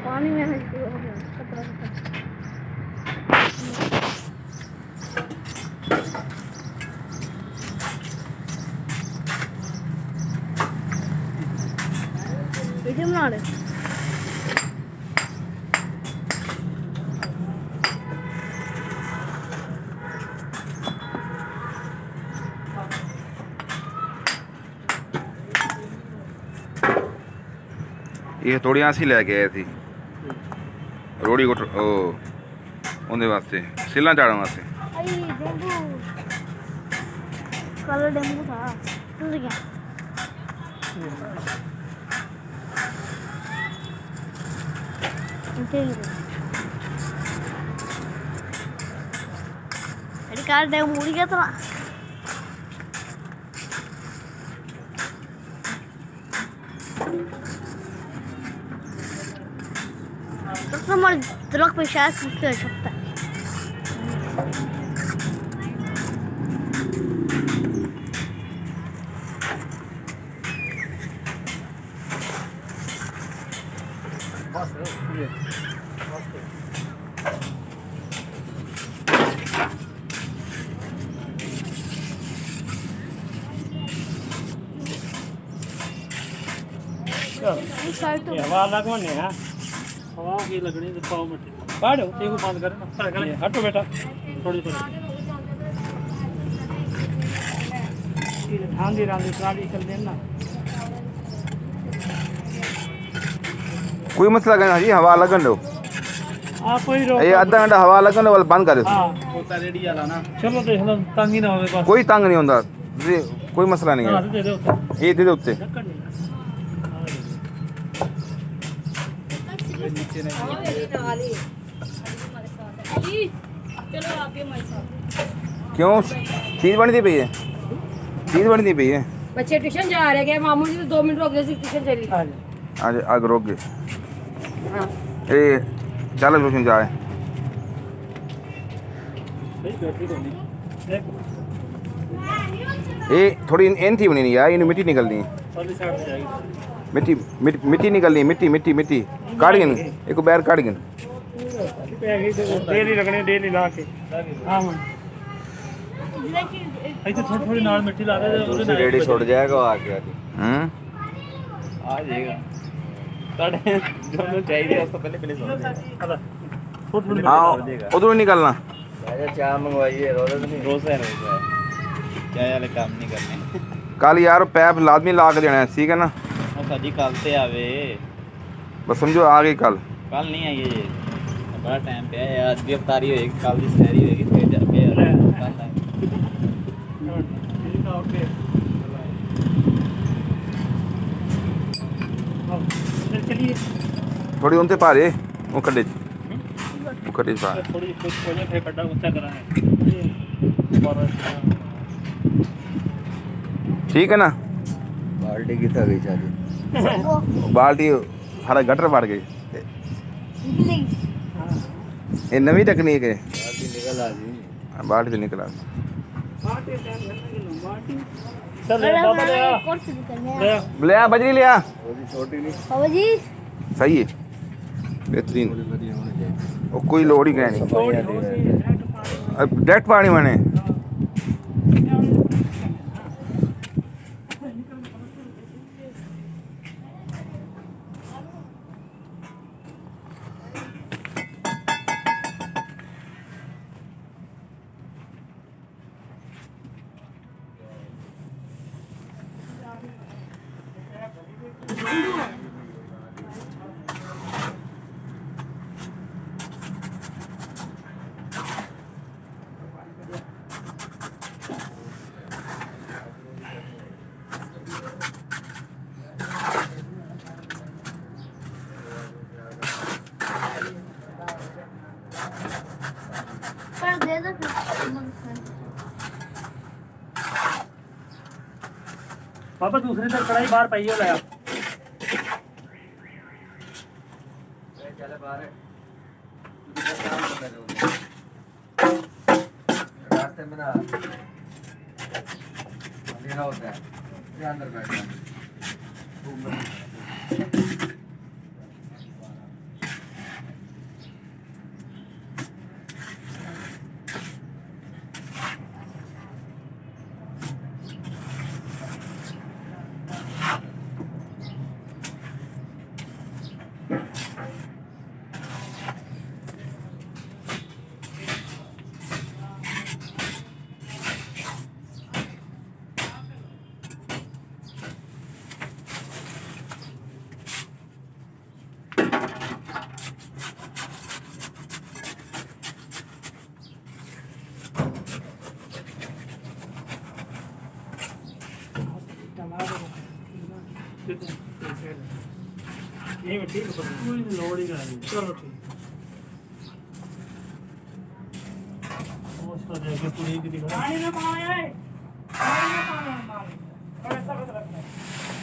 पानी में है वीडियो बना रहे ਇਹ ਤੋੜੀਆਂ ਅਸੀਂ ਲੈ ਕੇ ਆਏ ਸੀ ਰੋੜੀ ਕੋਟ ਉਹ ਉਹਦੇ ਵਾਸਤੇ ਸਿੱਲਾਂ ਚਾੜਨ ਵਾਸਤੇ आई डेंगू कल डेंगू था टूट गया अरे कार डेंगू उड़ गया था तो हमारे दरख्त पे शायद कुछ कर सकता है हवा लगवाने हैं हवा की लगनी तो पाओ मिट्टी काटो देखो बंद करो ना हटो बेटा थोड़ी थोड़ी ठांदी रांदी साड़ी कर देना कोई मसला नहीं जी हवा लगन दो आप कोई रोक ये आधा घंटा हवा लगन दो बंद कर दो हां होता रेडी वाला ना चलो देख लो तंग ही ना होवे बस कोई तंग नहीं होता कोई मसला नहीं हां है दे दो ये दे दो उत्ते नीचे नहीं चलो आप ये हमारे साथ क्यों चीज बनती पई है चीज बनती पई है बच्चे ट्यूशन जा रहे हैं मामू जी तो 2 मिनट रुक गए ट्यूशन चली आज आग रोक गए हाँ ए चलो ट्यूशन जाए सही बैटरी तो नहीं ये थोड़ी इन थी बनी नहीं यार इन्हें मिट्टी निकलनी है सारी साइड से जाएगी मिट्टी निकलनी है मिट्टी काट गिन एक बैर काट गिन डेली लगने डेली ला के हां मन ऐसे थोड़ी थोड़ी नाल मिट्टी ला दे दूसरी रेडी छोड़ जाएगा आ गया आ जाएगा साढ़े जो चाहिए उसको पहले पहले समझ हाँ उधर निकलना राजा चाय मंगवाइए रोज नहीं रोज है चाय वाले काम नहीं करने कल यार पैप लाजमी ला के देना है ठीक है ना साजी कल से आवे बस समझो आ गई कल नहीं आई ये बड़ा टाइम पे है आज भी अफ्तारी होएगी कल की सहरी होएगी फिर जाके चलिए थोड़ी उनते पा रे वो कड्डे पा थोड़ी कुछ वजह से कड्डा ऊंचा करा है ठीक है ना बाल्टी की था गई चाची बाल्टी हरा गटर पड़ गई ये नवी टेक्निक है बाल्टी निकल आ जी बाल्टी तो निकला चल बाबा ले लिया बजरी लिया वो भी छोटी नहीं बाबा जी सही है बेहतरीन और कोई लोड़ ही गया नहीं डायरेक्ट पानी मैंने दे दो बाबा दूसरी तरफ कढ़ाई बाहर पाइए लाया चले बाहर रास्ते में ना अंधेरा होता है ये अंदर बैठना ये मिट्टी कोई लोड ही नहीं चलो ठीक उसका देखे पूरी की दिखा पानी में पानी है पानी में पानी है ऐसा बता रखना